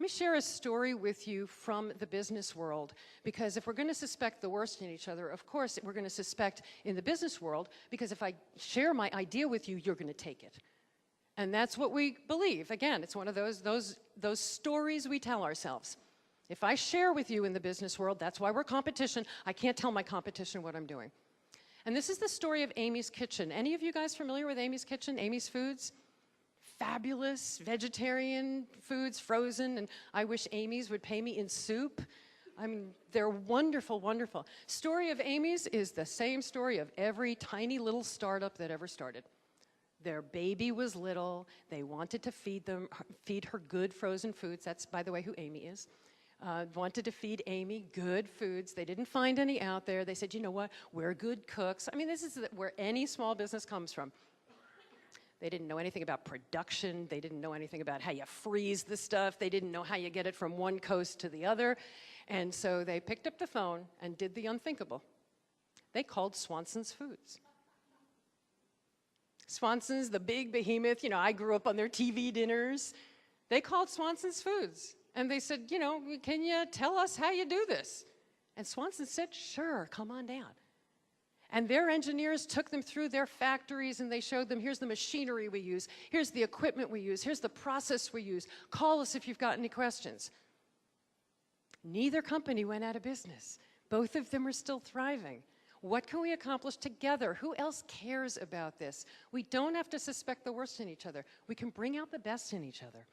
Let me share a story with you from the business world, because if we're going to suspect the worst in each other, of course we're going to suspect in the business world, because if I share my idea with you, you're going to take it. And that's what we believe. Again, it's one of those stories we tell ourselves. If I share with you in the business world, that's why we're competition. I can't tell my competition what I'm doing. And this is the story of Amy's Kitchen. Any of you guys familiar with Amy's Kitchen, Amy's Foods? Fabulous vegetarian foods, frozen, and I wish Amy's would pay me in soup. I mean, they're wonderful, wonderful. Story of Amy's is the same story of every tiny little startup that ever started. Their baby was little. They wanted to feed her good frozen foods. That's, by the way, who Amy is. Wanted to feed Amy good foods. They didn't find any out there. They said, you know what, we're good cooks. I mean, this is where any small business comes from. They didn't know anything about production. They didn't know anything about how you freeze the stuff. They didn't know how you get it from one coast to the other. And so they picked up the phone and did the unthinkable. They called Swanson's Foods. Swanson's, the big behemoth, you know, I grew up on their TV dinners. They called Swanson's Foods. And they said, you know, can you tell us how you do this? And Swanson said, sure, come on down. And their engineers took them through their factories and they showed them, here's the machinery we use, here's the equipment we use, here's the process we use. Call us if you've got any questions. Neither company went out of business. Both of them are still thriving. What can we accomplish together? Who else cares about this? We don't have to suspect the worst in each other. We can bring out the best in each other.